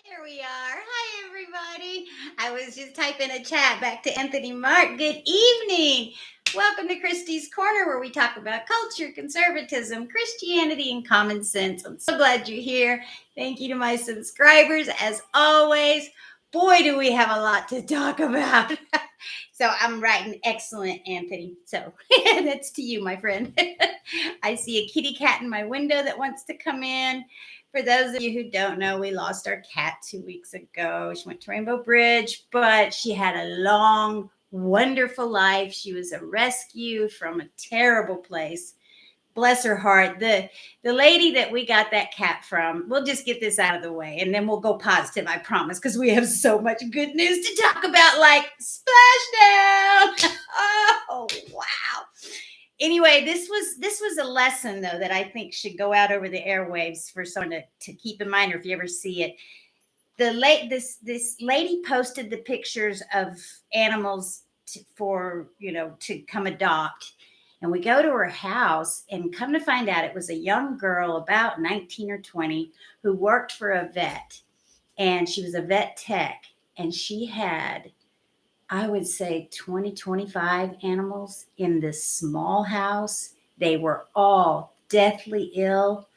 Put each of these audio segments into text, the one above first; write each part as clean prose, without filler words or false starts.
There we are. Hi, everybody. I was just typing a chat back to Anthony Mark. Good evening. Welcome to Christie's Corner, where we talk about culture, conservatism, Christianity, and common sense. I'm so glad you're here. Thank you to my subscribers, as always. Boy, do we have a lot to talk about. So I'm writing excellent, Anthony. So that's to you, my friend. I see a kitty cat in my window that wants to come in. For those of you who don't know, we lost our cat 2 weeks ago. She went to Rainbow Bridge, but she had a long, wonderful life. She was a rescue from a terrible place. Bless her heart. The lady that we got that cat from, we'll just get this out of the way and then we'll go positive, I promise, because we have so much good news to talk about, like Splashdown. Oh, wow. Anyway, this was a lesson, though, that I think should go out over the airwaves for someone to keep in mind, or if you ever see it. This lady posted the pictures of animals to come adopt. And we go to her house and come to find out it was a young girl about 19 or 20 who worked for a vet. And she was a vet tech. And she had, I would say, 20, 25 animals in this small house. They were all deathly ill,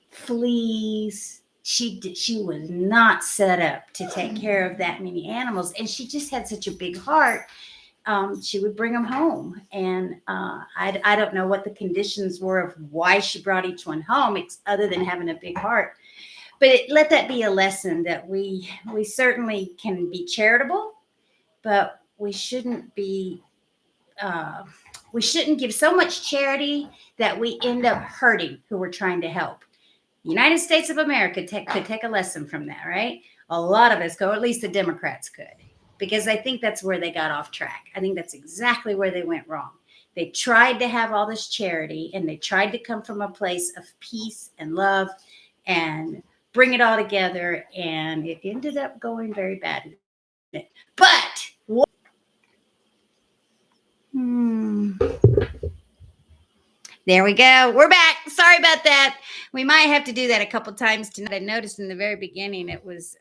fleas. She was not set up to take care of that many animals. And she just had such a big heart. She would bring them home. And I don't know what the conditions were of why she brought each one home, other than having a big heart. But let that be a lesson that we certainly can be charitable, but we shouldn't be. We shouldn't give so much charity that we end up hurting who we're trying to help. The United States of America could take a lesson from that, right? A lot of us go, or at least the Democrats could, because I think that's where they got off track. I think that's exactly where they went wrong. They tried to have all this charity, and they tried to come from a place of peace and love and bring it all together, and it ended up going very badly. But there we go. We're back. Sorry about that. We might have to do that a couple times tonight. I noticed in the very beginning it was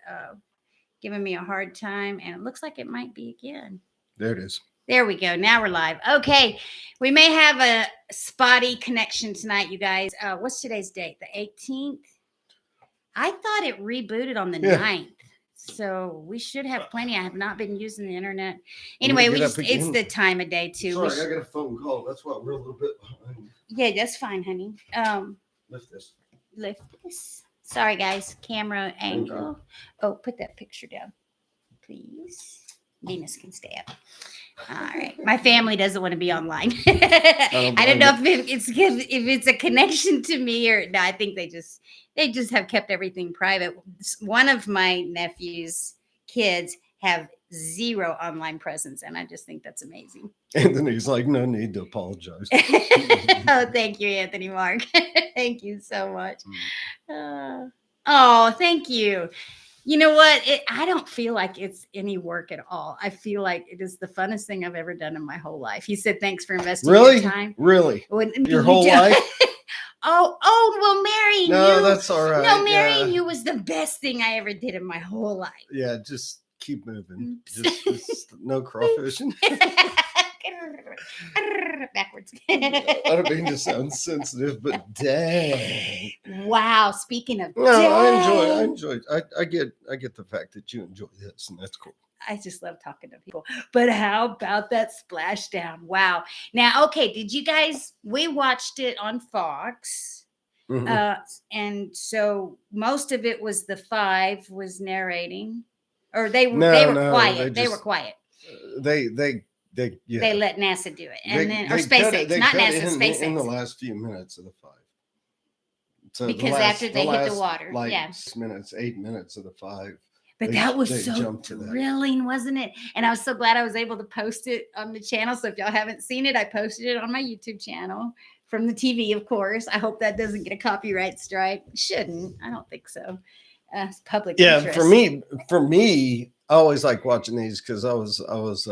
giving me a hard time, and it looks like it might be again. There it is. There we go. Now we're live. Okay. We may have a spotty connection tonight, you guys. What's today's date? The 18th? I thought it rebooted on the 9th. So we should have plenty. I have not been using the internet. Anyway, it's the time of day too. Sorry, I got a phone call. That's why we're a little bit behind. Yeah, that's fine, honey. Lift this. Lift this. Sorry, guys. Camera angle. Oh, put that picture down, please. Venus can stay up. All right. My family doesn't want to be online. I don't know if it's a connection to me or no. I think they just have kept everything private. One of my nephew's kids have zero online presence, and I just think that's amazing. Anthony's like, no need to apologize. Oh, thank you, Anthony Mark. Thank you so much. Oh, thank you. You know what? I don't feel like it's any work at all. I feel like it is the funnest thing I've ever done in my whole life. He said, thanks for investing your time. Really? Your whole life? Oh, well, marrying you. No, that's all right. No, marrying you was the best thing I ever did in my whole life. Yeah, just keep moving. Just no crawfish. Backwards. I don't mean to sound sensitive, but dang. Wow. Speaking of, I enjoy. I get the fact that you enjoy this, and that's cool. I just love talking to people. But how about that Splashdown? Wow. Now, okay, did you guys? We watched it on Fox, and so most of it was the Five was narrating, or they were quiet. They were quiet. They let NASA do it, and then SpaceX, not NASA, SpaceX. In the last few minutes of the Five. So because after they hit the water, 8 minutes of the Five. But that was so thrilling, wasn't it? And I was so glad I was able to post it on the channel. So if y'all haven't seen it, I posted it on my YouTube channel from the TV, of course. I hope that doesn't get a copyright strike. Shouldn't. I don't think so. It's public interest. For me, I always like watching these because I was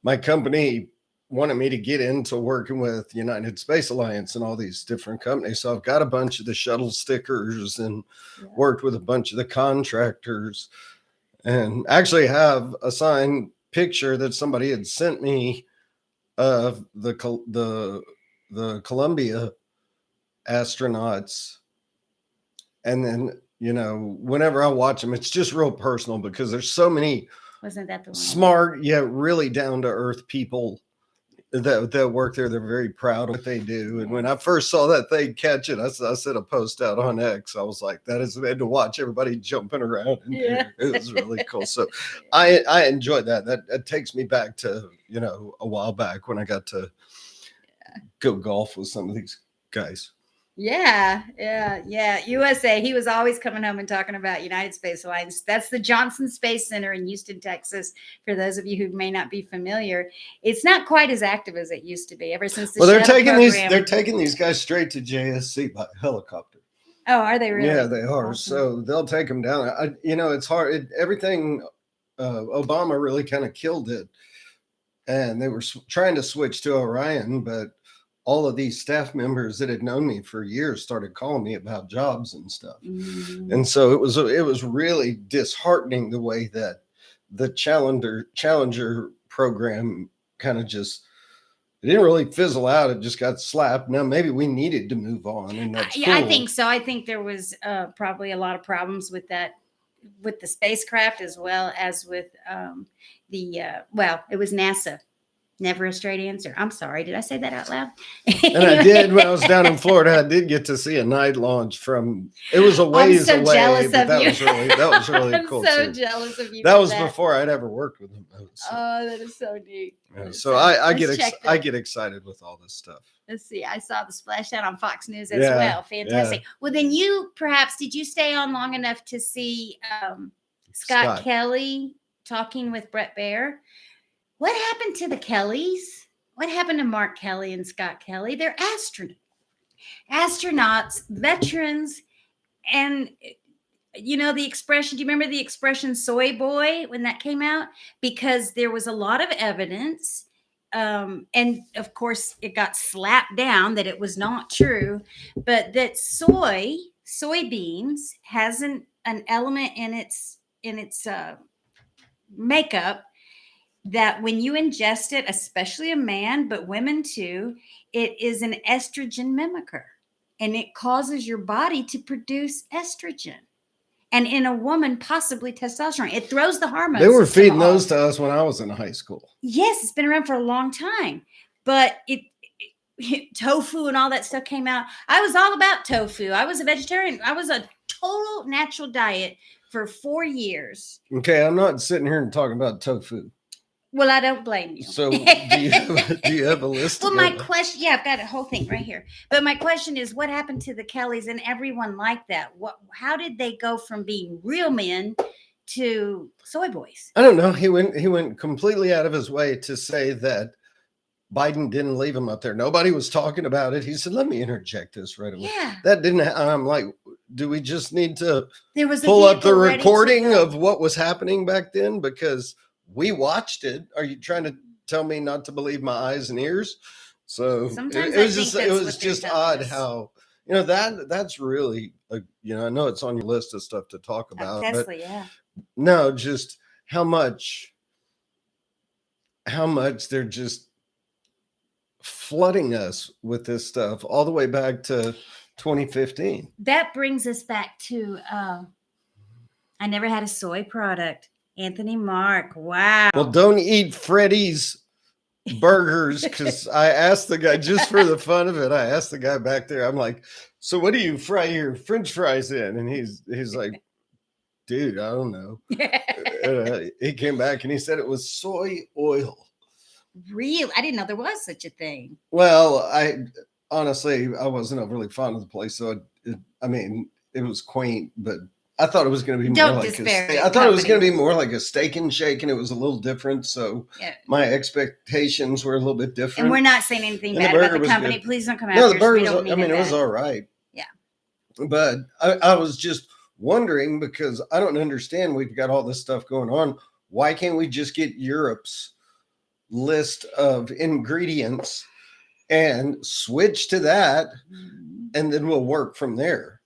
my company wanted me to get into working with United Space Alliance and all these different companies. So I've got a bunch of the shuttle stickers and worked with a bunch of the contractors, and actually have a signed picture that somebody had sent me of the Columbia astronauts. And then, whenever I watch them, it's just real personal because there's so many Wasn't that the one? smart yet really down to earth people that work there. They're very proud of what they do. And when I first saw that thing catch it, I set a post out on X. I was like, that is to watch everybody jumping around. And it was really cool. So I enjoyed that. That takes me back to, a while back when I got to go golf with some of these guys. Yeah. USA. He was always coming home and talking about United Space Alliance. That's the Johnson Space Center in Houston, Texas. For those of you who may not be familiar, it's not quite as active as it used to be. Ever since the they're taking these guys straight to JSC by helicopter. Oh, are they really? Yeah, they are. Awesome. So they'll take them down. It's hard. Everything. Obama really kind of killed it, and they were trying to switch to Orion, but all of these staff members that had known me for years started calling me about jobs and stuff. Mm-hmm. And so it was really disheartening the way that the Challenger program kind of just, it didn't really fizzle out. It just got slapped. Now, maybe we needed to move on. And that's cool. I think so. I think there was probably a lot of problems with that, with the spacecraft, as well as with it was NASA. Never a straight answer. I'm sorry. Did I say that out loud? And I did. When I was down in Florida, I did get to see a night launch from, it was a ways away. Jealous of that you. That was really cool. I'm so jealous of you. That was before I'd ever worked with them. So. Oh, that is so neat. Yeah, so I get excited with all this stuff. Let's see. I saw the splashdown on Fox News as well. Fantastic. Yeah. Well, then did you stay on long enough to see Scott Kelly talking with Brett Baer? What happened to the Kellys? What happened to Mark Kelly and Scott Kelly? They're astronauts, veterans, and the expression. Do you remember the expression "soy boy" when that came out? Because there was a lot of evidence, and of course, it got slapped down that it was not true, but that soybeans has an element in its makeup that when you ingest it, especially a man, but women too, it is an estrogen mimicker, and it causes your body to produce estrogen. And in a woman, possibly testosterone. It throws the hormones. They were feeding those to us when I was in high school. Yes, it's been around for a long time, but tofu and all that stuff came out. I was all about tofu. I was a vegetarian. I was a total natural diet for 4 years. Okay, I'm not sitting here and talking about tofu. Well, I don't blame you. So do you have a list? Well, my question, I've got a whole thing right here. But my question is, what happened to the Kellys and everyone like that? How did they go from being real men to soy boys? I don't know. He went completely out of his way to say that Biden didn't leave him up there. Nobody was talking about it. He said, "Let me interject this right away." Yeah. That didn't. I'm like, do we just need to pull up the recording of what was happening back then? Because we watched it. Are you trying to tell me not to believe my eyes and ears? So sometimes it was just odd how, that's really, I know it's on your list of stuff to talk about. Tesla, but yeah. No, just how much they're just flooding us with this stuff all the way back to 2015. That brings us back to, I never had a soy product. Anthony Mark. Wow. Well, don't eat Freddy's burgers, because I asked the guy, just for the fun of it, I asked the guy back there, I'm like, so what do you fry your French fries in? And he's like, dude, I don't know. He came back and he said it was soy oil. Really? I didn't know there was such a thing. Well, I wasn't overly fond of the place. So, it was quaint, but I thought it was going to be more like a steak and shake, and it was a little different. So my expectations were a little bit different. And we're not saying anything bad about the company. Good. Please don't come out. No, the burger was, it was all right. Yeah. But I was just wondering, because I don't understand. We've got all this stuff going on. Why can't we just get Europe's list of ingredients and switch to that, and then we'll work from there.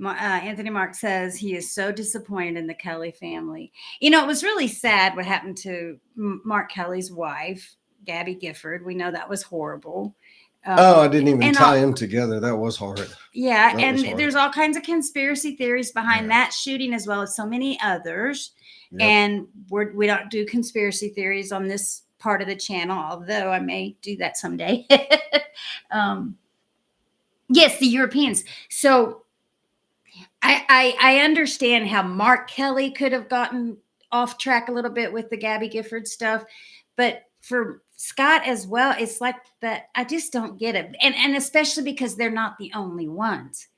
Anthony Mark says he is so disappointed in the Kelly family. You know, it was really sad what happened to Mark Kelly's wife, Gabby Gifford. We know that was horrible. Oh, I didn't even tie all, them together. That was horrid. Yeah, That and was horrid. there's all kinds of conspiracy theories behind Yeah. that shooting as well as so many others. Yep. And we don't do conspiracy theories on this part of the channel, although I may do that someday. Yes, the Europeans. So I understand how Mark Kelly could have gotten off track a little bit with the Gabby Gifford stuff, but for Scott as well, it's like that. I just don't get it, and especially because they're not the only ones.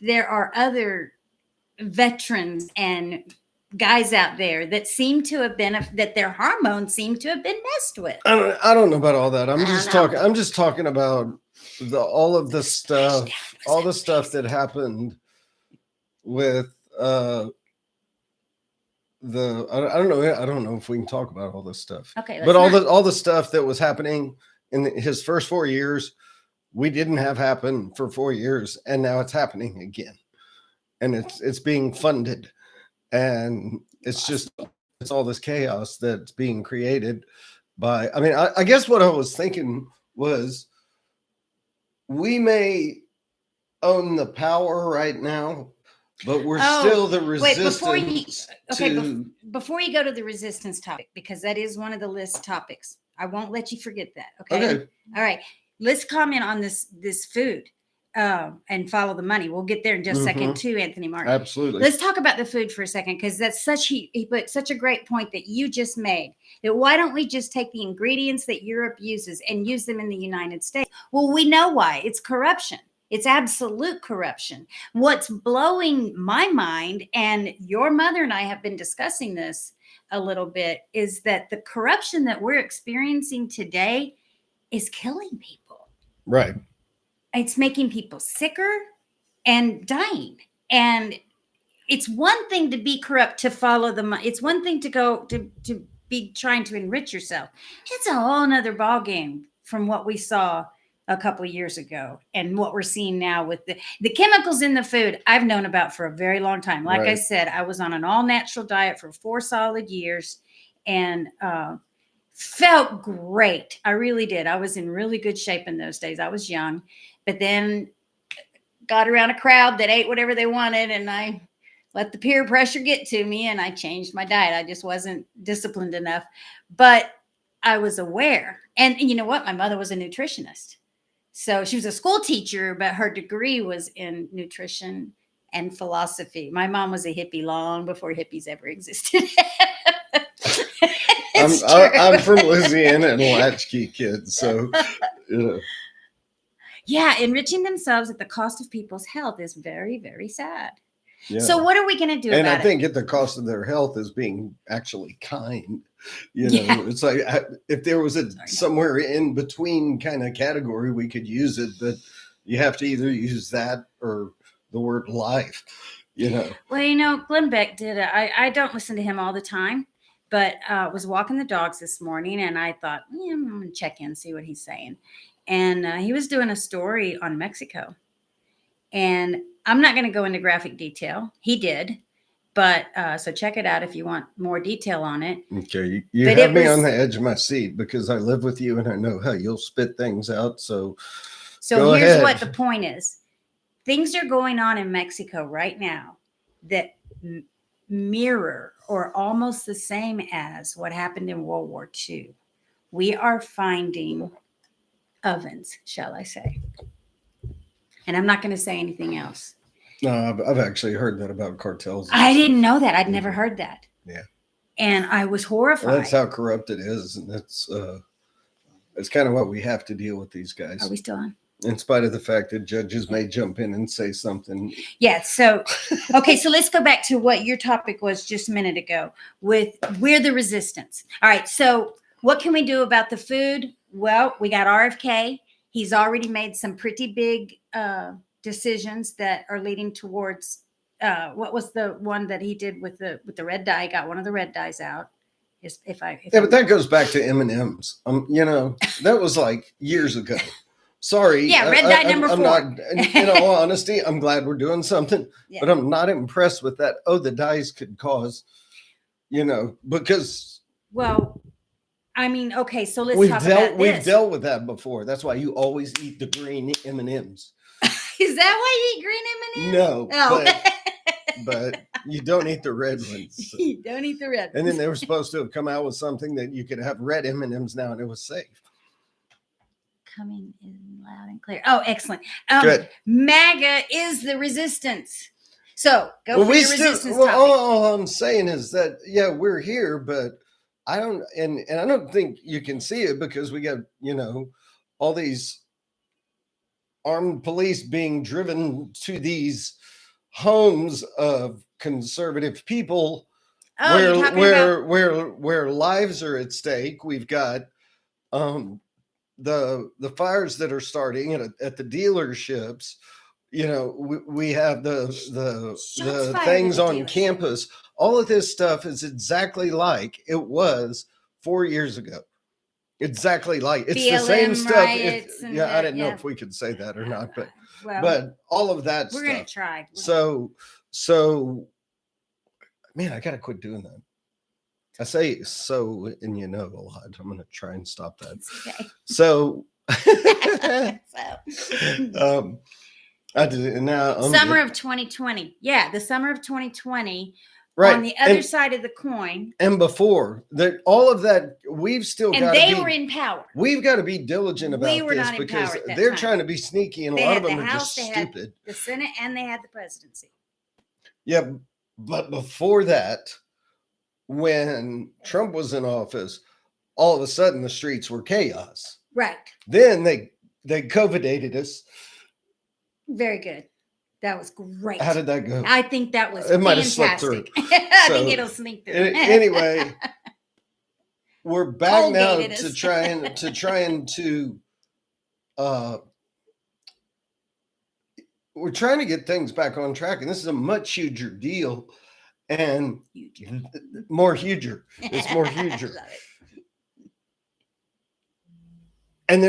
There are other veterans and guys out there that seem to have been that their hormones seem to have been messed with. I don't know about all that. I'm just talking about all of the stuff, all the stuff that happened with I don't know if we can talk about all this stuff. Okay, but all the stuff that was happening in his first 4 years, we didn't have happen for 4 years, and now it's happening again, and it's being funded, and it's all this chaos that's being created by. I mean, I guess what I was thinking was, we may own the power right now, but we're still the resistance. Before you go to the resistance topic, because that is one of the list topics, I won't let you forget that. Okay. All right. Let's comment on this food and follow the money. We'll get there in just a second too, Anthony Mark. Absolutely. Let's talk about the food for a second, because that's he put such a great point that you just made. That why don't we just take the ingredients that Europe uses and use them in the United States? Well, we know why. It's corruption. It's absolute corruption. What's blowing my mind, and your mother and I have been discussing this a little bit, is that the corruption that we're experiencing today is killing people. Right. It's making people sicker and dying. And it's one thing to be corrupt, to follow the money. It's one thing to go to be trying to enrich yourself. It's a whole nother ballgame from what we saw a couple of years ago and what we're seeing now with the chemicals in the food. I've known about for a very long time. Like I said, I was on an all natural diet for 4 solid years and felt great. I really did. I was in really good shape in those days. I was young, but then got around a crowd that ate whatever they wanted, and I let the peer pressure get to me, and I changed my diet. I just wasn't disciplined enough, but I was aware. And you know what? My mother was a nutritionist. So she was a school teacher, but her degree was in nutrition and philosophy. My mom was a hippie long before hippies ever existed. I'm from Louisiana and latchkey kids, so you know. Yeah, enriching themselves at the cost of people's health is very, very sad. Yeah. So what are we going to do about it? And I think at the cost of their health is being actually kind. You know, It's like if there was somewhere in between kind of category, we could use it, but you have to either use that or the word life, you know. Well, you know, Glenn Beck did it. I don't listen to him all the time, but was walking the dogs this morning, and I thought, I'm going to check in, see what he's saying. And he was doing a story on Mexico. And I'm not going to go into graphic detail. He did. But so check it out if you want more detail on it. Okay. You have me on the edge of my seat because I live with you and I know how you'll spit things out. So here's what the point is. Things are going on in Mexico right now that mirror or almost the same as what happened in World War II. We are finding ovens, shall I say. And I'm not going to say anything else. No, I've actually heard that about cartels. I didn't know that. I'd never heard that. Yeah. And I was horrified. Well, that's how corrupt it is. And that's kind of what we have to deal with these guys. Are we still on? In spite of the fact that judges may jump in and say something. Yeah. So, okay. So let's go back to what your topic was just a minute ago with we're the resistance. All right. So what can we do about the food? Well, we got RFK. He's already made some pretty big decisions that are leading towards what was the one that he did with the red dye? Got one of the red dyes out. But that goes back to M&Ms. That was like years ago. Sorry. Yeah, red dye number 4. I'm not, in all honesty, I'm glad we're doing something, but I'm not impressed with that. Oh, the dyes could cause, because. Well, I mean, okay, so let's talk about this. We've dealt with that before. That's why you always eat the green M&Ms. Is that why you eat green M&Ms? No. Oh. But you don't eat the red ones. So. You don't eat the red ones. And then they were supposed to have come out with something that you could have red M&Ms now, and it was safe. Coming in loud and clear. Oh, excellent. Good. MAGA is the resistance. So go for your resistance topic. All I'm saying is that, we're here, but I don't, and I don't think you can see it because we got, all these armed police being driven to these homes of conservative people where lives are at stake. We've got the fires that are starting at the dealerships. We have the things on campus. All of this stuff is exactly like it was 4 years ago. Exactly like it's BLM the same stuff. I didn't know if we could say that or not, but all of that we're stuff. Gonna try. So, man, I gotta quit doing that. I say so, and a lot. I'm gonna try and stop that. Okay. So, I did it now. Summer of 2020. Yeah, the summer of 2020. Right. On the other side of the coin. And before that, all of that, we've still got to be. And they were in power. We've got to be diligent about this. We were not in power at that they're time. Trying to be sneaky, and a lot of them are just stupid. The Senate, and they had the presidency. Yeah, but before that, when Trump was in office, all of a sudden the streets were chaos. Right. Then they COVIDated us. Very good. That was great. How did that go? I think that was it might have slipped through. I think it'll sneak through. Anyway, we're back now to we're trying to get things back on track, and this is a much huger deal and more huger. It's more huger. And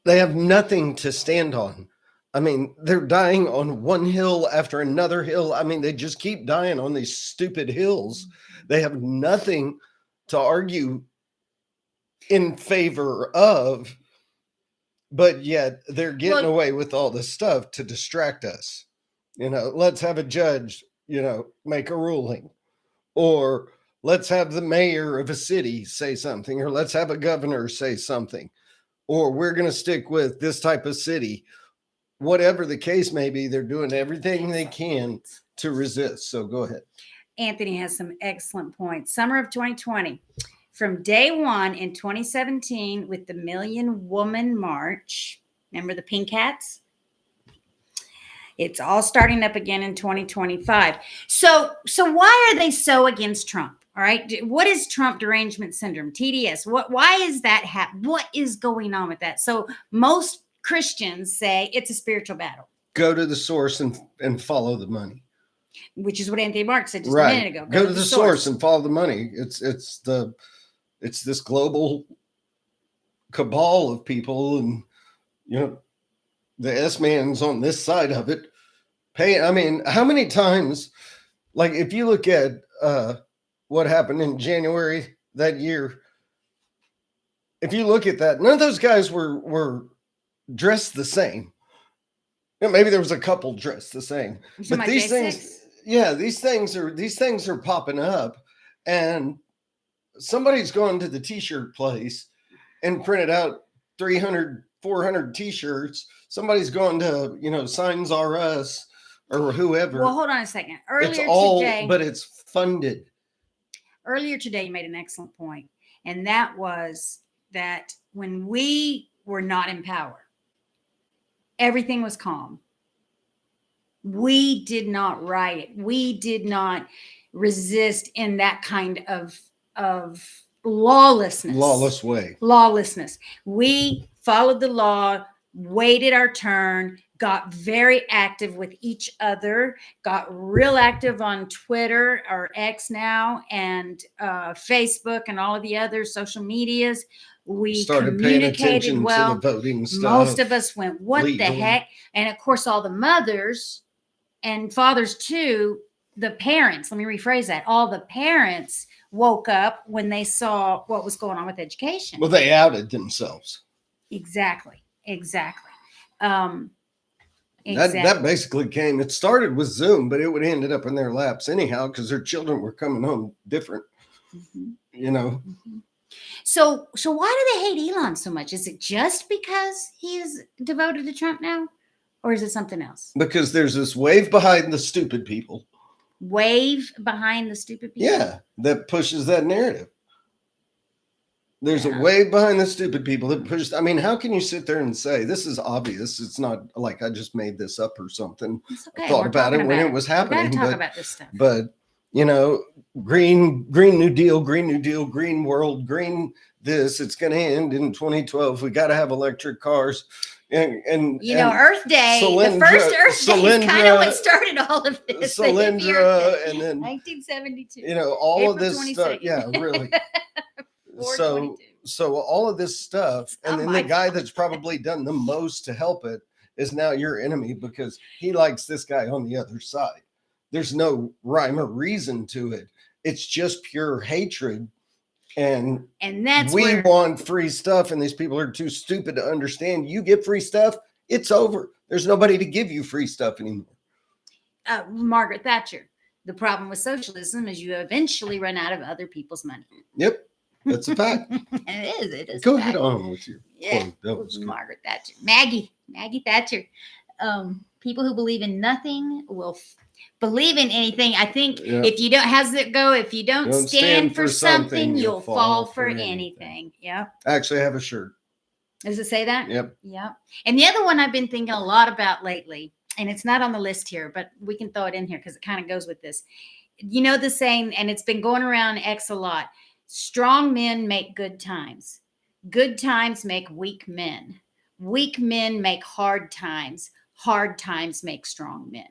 they have nothing to stand on. I mean, they're dying on one hill after another hill. I mean, they just keep dying on these stupid hills. They have nothing to argue in favor of, but yet they're getting away with all this stuff to distract us. Let's have a judge, make a ruling, or let's have the mayor of a city say something, or let's have a governor say something, or we're going to stick with this type of city. Whatever the case may be, they're doing everything they can to resist. So go ahead. Anthony has some excellent points. Summer of 2020. From day one in 2017 with the Million Woman March. Remember the pink hats? It's all starting up again in 2025. So why are they so against Trump? All right. What is Trump derangement syndrome? TDS. Why is that happen? What is going on with that? So most Christians say it's a spiritual battle. Go to the source and follow the money. Which is what Anthony Mark said just a minute ago. Go to the source and follow the money. It's this global cabal of people, and the S-man's on this side of it. I mean, how many times, like if you look at what happened in January that year, if you look at that, none of those guys were dressed the same. Maybe there was a couple dressed the same, but these things, these things are popping up, and somebody's gone to the t-shirt place and printed out 300, 400 t-shirts. Somebody's gone to, Signs R Us or whoever. Well, hold on a second. But it's funded. Earlier today, you made an excellent point, and that was that when we were not in power, everything was calm. We did not riot. We did not resist in that kind of lawlessness. Lawless way. Lawlessness. We followed the law, waited our turn, got very active with each other, got real active on Twitter or X now, and Facebook and all of the other social medias. We started paying attention well. to the voting stuff. Most of us went, what legally. the heck? And of course, all the mothers and fathers too, the parents, let me rephrase that, all the parents woke up when they saw what was going on with education. Well, they outed themselves. Exactly. That basically came, it started with Zoom, but it would have ended up in their laps anyhow because their children were coming home different. You know. So why do they hate Elon so much? Is it just because he is devoted to Trump now? Or is it something else? Because there's this wave behind the stupid people. Wave behind the stupid people? Yeah, that pushes that narrative. There's a wave behind the stupid people that pushes. I mean, how can you sit there and say, this is obvious? It's not like I just made this up or something. It's okay. I thought about it when it was happening. We got to talk about this stuff. But, you know, Green New Deal, green world, green this. It's going to end in 2012. We got to have electric cars. And you know, Earth Day, the first Earth Day is kind of what started all of this. Solyndra, and then 1972. You know, all April of this 22nd. stuff. Yeah, really. So all of this stuff, and then the guy that's probably done the most to help it is now your enemy because he likes this guy on the other side. There's no rhyme or reason to it. It's just pure hatred. And that's we want free stuff, and these people are too stupid to understand. You get free stuff, it's over. There's nobody to give you free stuff anymore. Margaret Thatcher. The problem with socialism is you eventually run out of other people's money. Yep, that's a fact. It is. Go ahead on with your quote. That was Margaret Thatcher. Maggie Thatcher. People who believe in nothing will believe in anything. I think if you don't, how's it go? If you don't stand for something, you'll fall for anything. Yeah. Actually, I have a shirt. Does it say that? Yep. Yep. And the other one I've been thinking a lot about lately, and it's not on the list here, but we can throw it in here because it kind of goes with this. You know the saying, and it's been going around X a lot. Strong men make good times. Good times make weak men. Weak men make hard times. Hard times make strong men.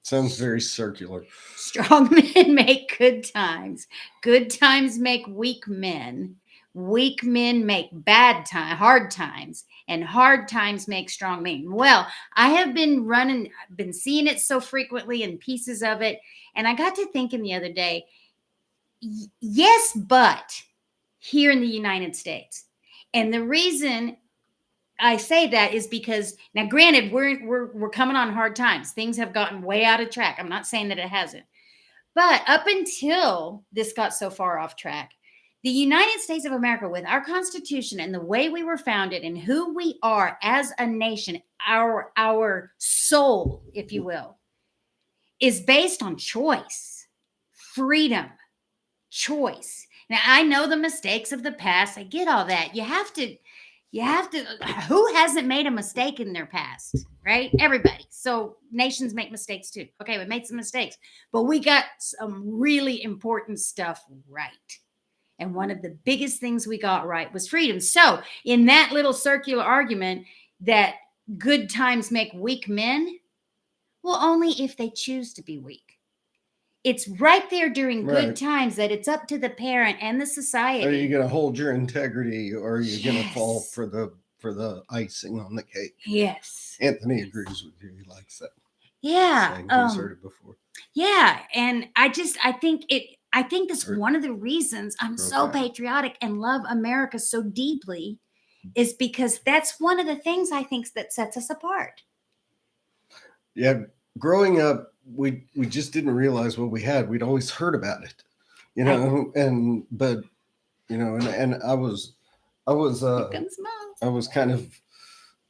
Sounds very circular. Strong men make good times. Good times make weak men. Weak men make hard times, and hard times make strong men. Well, I have been seeing it so frequently in pieces of it, and I got to thinking the other day, yes, but here in the United States. And the reason I say that is because now, granted, we're coming on hard times. Things have gotten way out of track. I'm not saying that it hasn't, but up until this got so far off track, the United States of America, with our Constitution and the way we were founded and who we are as a nation, our soul, if you will, is based on choice, freedom, choice. Now, I know the mistakes of the past. I get all that. You have to, who hasn't made a mistake in their past, right? Everybody. So nations make mistakes too. Okay, we made some mistakes, but we got some really important stuff right. And one of the biggest things we got right was freedom. So in that little circular argument that good times make weak men, well, only if they choose to be weak. It's right there during good times that it's up to the parent and the society. Are you going to hold your integrity, or are you going to fall for the icing on the cake? Yes. Anthony agrees with you. He likes that. Yeah. He's heard it before. Yeah. And I think that's one of the reasons I'm so patriotic and love America so deeply, is because that's one of the things I think that sets us apart. Yeah. Growing up, we just didn't realize what we had. We'd always heard about it, you know, and I was kind of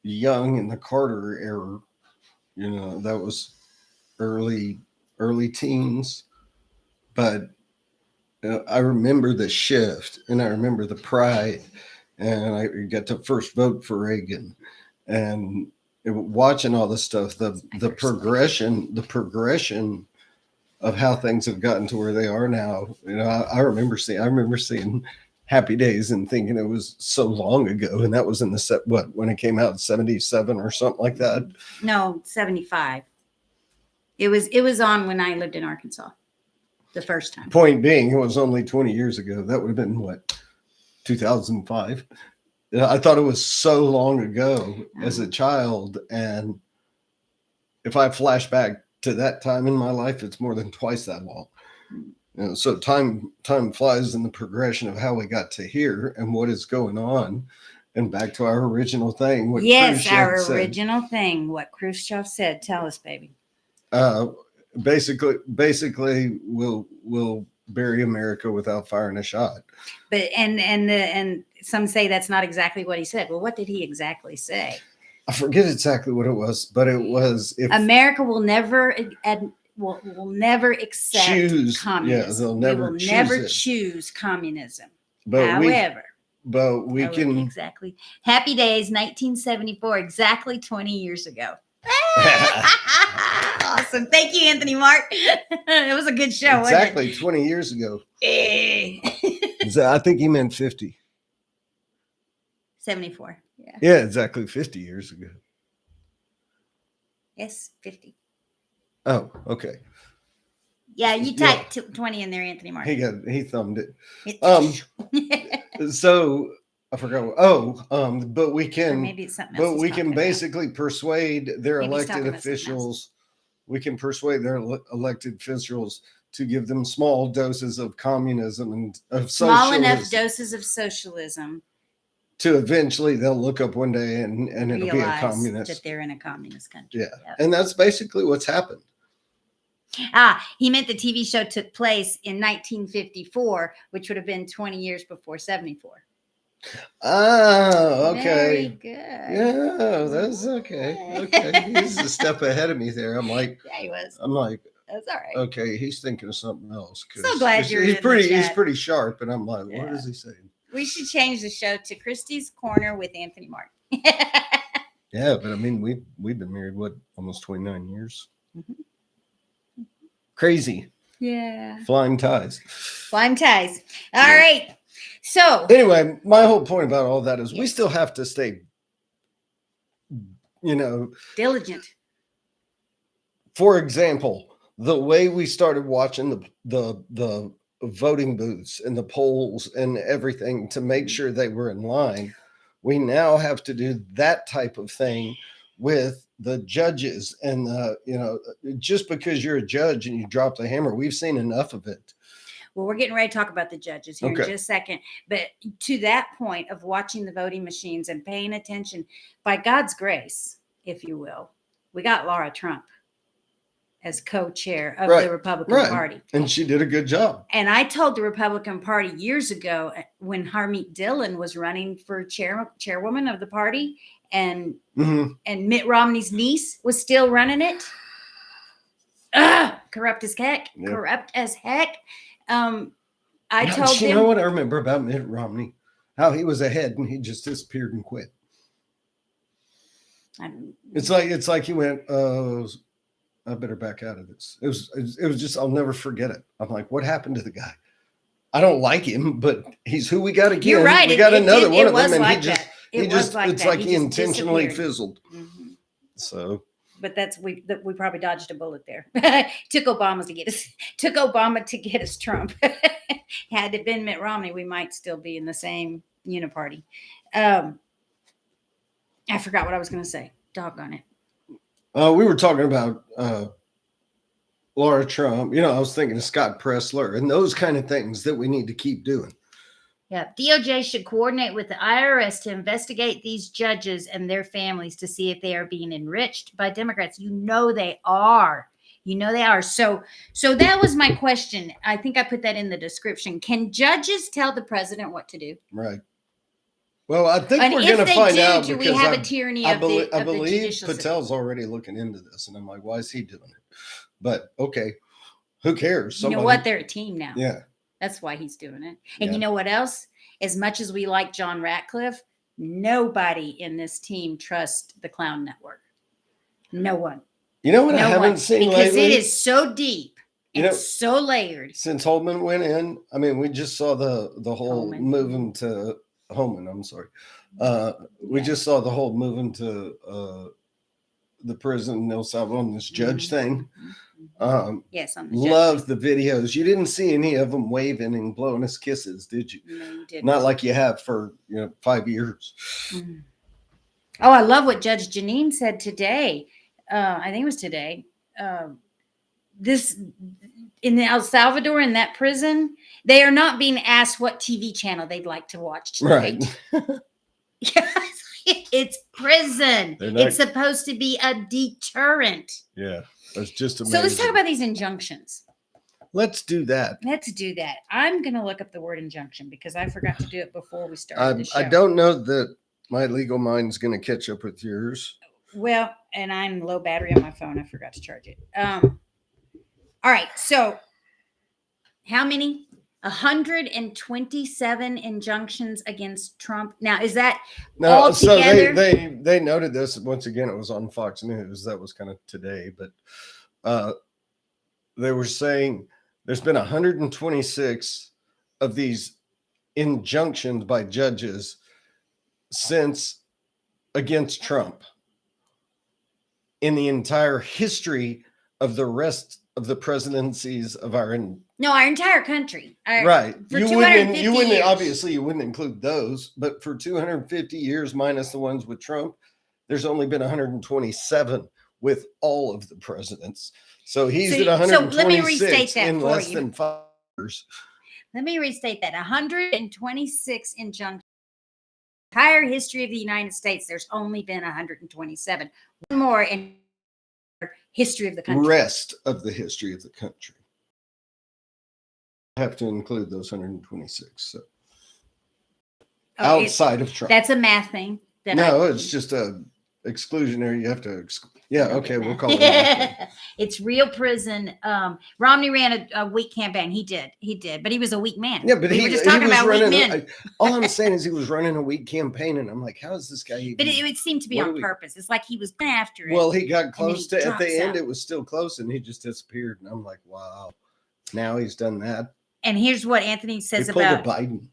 young in the Carter era, you know, that was early teens, but I remember the shift, and I remember the pride, and I got to first vote for Reagan, and watching all this stuff, the progression of how things have gotten to where they are now. You know, I remember seeing Happy Days and thinking it was so long ago, and that was in the when it came out, 77 or something like that. No, 75. It was on when I lived in Arkansas the first time. Point being, it was only 20 years ago. That would have been what, 2005. I thought it was so long ago as a child, and if I flash back to that time in my life, it's more than twice that long. So time flies in the progression of how we got to here and what is going on, and back to our original thing. What our original thing. What Khrushchev said. Tell us, baby. Basically, we'll bury America without firing a shot. But and some say that's not exactly what he said. Well, what did he exactly say? I forget exactly what it was, but it was America will never will never accept communism. Yeah, they'll never choose communism. But however, we can exactly. Happy Days, 1974, exactly 20 years ago. Awesome. Thank you, Anthony Mark. It was a good show. Exactly wasn't it? 20 years ago. I think he meant 50. 74. Yeah, exactly 50 years ago. Yes, 50. Oh, okay. Yeah, you typed 20 in there, Anthony Mark. He thumbed it. So I forgot. But we can. Or maybe it's something else. But we can basically persuade their elected officials. We can persuade their elected officials to give them small doses of communism and of socialism. Small enough doses of socialism. To eventually they'll look up one day and it'll be a communist. That they're in a communist country. Yeah. Yep. And that's basically what's happened. He meant the TV show took place in 1954, which would have been 20 years before 74. Oh, okay. Very good. Yeah, that's okay. Okay. He's a step ahead of me there. I'm like, yeah, he was. I'm like, that's all right. Okay, he's thinking of something else. So glad he's pretty sharp, and I'm like, what is he saying? We should change the show to Christie's Corner with Anthony Mark. Yeah, but I mean, we've been married almost 29 years. Mm-hmm. Crazy. Yeah. Flying ties. All right. So anyway, my whole point about all that is we still have to stay, diligent. For example, the way we started watching the voting booths and the polls and everything to make sure they were in line, we now have to do that type of thing with the judges and just because you're a judge and you drop the hammer, we've seen enough of it. Well, we're getting ready to talk about the judges here in just a second. But to that point of watching the voting machines and paying attention, by God's grace, if you will, we got Laura Trump as co-chair of the Republican Party. And she did a good job. And I told the Republican Party years ago when Harmeet Dillon was running for chairwoman of the party and Mitt Romney's niece was still running it. Corrupt as heck. Yep. Corrupt as heck. I told them. You know what I remember about Mitt Romney? How he was ahead and he just disappeared and quit. It's like he went, I better back out of this. It was just, I'll never forget it. I'm like, what happened to the guy? I don't like him, but he's who we got again. You're right. We got another one of them, and like it's like he intentionally fizzled. Mm-hmm. So. But we probably dodged a bullet there. Took Obama to get us Trump. Had it been Mitt Romney, we might still be in the same uniparty. I forgot what I was going to say. Doggone it. We were talking about Laura Trump. I was thinking of Scott Pressler and those kind of things that we need to keep doing. Yeah, DOJ should coordinate with the IRS to investigate these judges and their families to see if they are being enriched by Democrats. They are. So that was my question. I think I put that in the description. Can judges tell the president what to do? Right. Well, I think we're going to find out. Do we have a tyranny of the judicial system? I believe Patel's already looking into this, and I'm like, why is he doing it? But okay, who cares? You know what? They're a team now. Yeah. That's why he's doing it. And you know what else? As much as we like John Ratcliffe, nobody in this team trusts the Clown Network. No one. You know what I haven't seen because lately? it is so deep. and so layered. Since Holman went in, I mean, we just saw the whole Holman. moving to Holman. I'm sorry. We Yeah. just saw the whole moving to the prison in El Salvador on this judge thing. Yes, on the loved the videos. You didn't see any of them waving and blowing us kisses, did you? No, you didn't. Not like you have for 5 years. Mm. Oh, I love what Judge Janine said today. I think it was today. This in El Salvador, in that prison, they are not being asked what TV channel they'd like to watch tonight. Right. It's prison. It's supposed to be a deterrent. Yeah, that's just amazing. So let's talk about these injunctions. Let's do that. I'm going to look up the word injunction because I forgot to do it before we started the show. I don't know that my legal mind's going to catch up with yours. Well, and I'm low battery on my phone. I forgot to charge it. All right. So how many? 127 injunctions against Trump. Now, is that all together? So they noted this once again. It was on Fox News. That was kind of today, but they were saying there's been 126 of these injunctions by judges since against Trump in the entire history of the rest of the presidencies of our entire country. Right. For you 250 wouldn't years. Obviously you wouldn't include those, but for 250 years minus the ones with Trump, there's only been 127 with all of the presidents. So he's at 126 let me restate that in for less you. than 5 years. Let me restate that. 126 injunctions. Entire history of the United States, there's only been 127. One more in history of the country. Rest of the history of the country. I have to include those 126. So outside of Trump. That's a math thing. It's just a exclusionary. You have to okay, we'll call it. It's real prison. Romney ran a weak campaign. He did, but he was a weak man. Yeah, but we were just talking about weak men. All I'm saying is he was running a weak campaign, and I'm like, how is this guy even? But it would seem to be on purpose. It's like he was going after it. Well, he got close to at the end. It was still close, and he just disappeared. And I'm like, wow, now he's done that. And here's what Anthony says he pulled about Biden.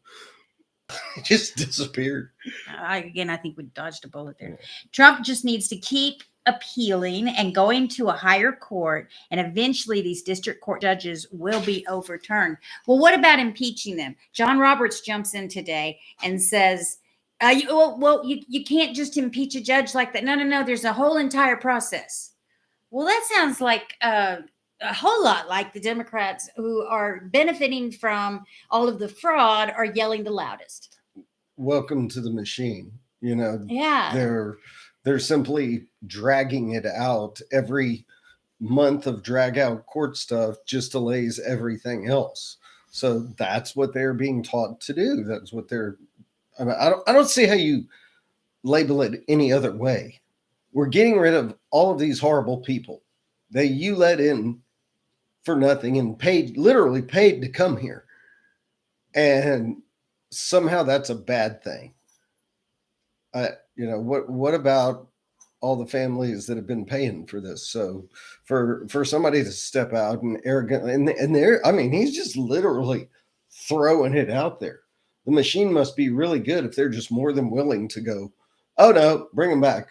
He just disappeared. I think we dodged a bullet there. Yeah. Trump just needs to keep appealing and going to a higher court, and eventually these district court judges will be overturned. Well, what about impeaching them? John Roberts jumps in today and says, you can't just impeach a judge like that. No. There's a whole entire process. Well, that sounds like a whole lot like the Democrats who are benefiting from all of the fraud are yelling the loudest. Welcome to the machine. Yeah. They're simply dragging it out. Every month of drag out court stuff just delays everything else. So that's what they're being taught to do. That's what I don't see how you label it any other way. We're getting rid of all of these horrible people that you let in for nothing and literally paid to come here. And somehow that's a bad thing. What about all the families that have been paying for this? So for somebody to step out and arrogantly, and he's just literally throwing it out there. The machine must be really good if they're just more than willing to go, oh no, bring him back.